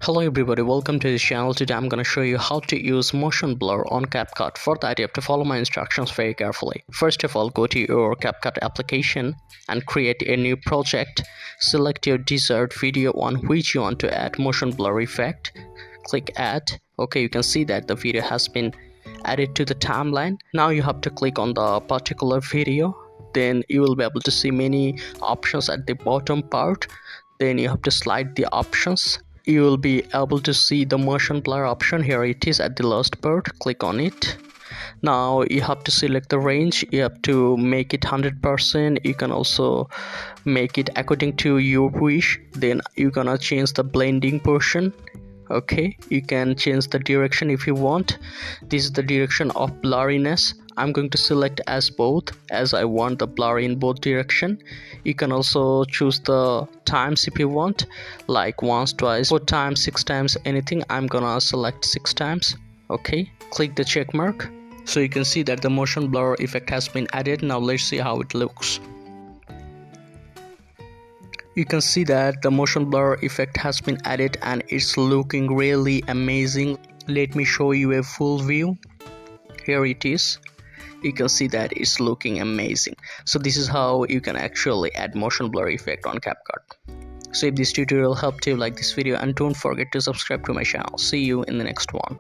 Hello everybody, welcome to this channel. Today I'm going to show you how to use motion blur on Capcut. For that you have to follow my instructions very carefully. First of all, go to your Capcut application and create a new project. Select your desired video on which you want to add motion blur effect. Click add. Okay, you can see that the video has been added to the timeline. Now you have to click on the particular video. Then you will be able to see many options at the bottom part. Then you have to slide the options. You will be able to see the motion blur option. Here it is at the last part. Click on it. Now you have to select the range. You have to make it 100%. You can also make it according to your wish. Then you're gonna change the blending portion. Okay, you can change the direction if you want. This is the direction of blurriness. I'm going to select as both, as I want the blur in both direction. You can also choose the times if you want, like once, twice, 4 times, 6 times, anything. I'm gonna select 6 times. Okay, click the check mark. So you can see that the motion blur effect has been added. Now let's see how it looks. You can see that the motion blur effect has been added and it's looking really amazing. Let me show you a full view. Here it is. You can see that it's looking amazing. So this is how you can actually add motion blur effect on Capcut. So if this tutorial helped you, like this video and don't forget to subscribe to my channel. See you in the next one.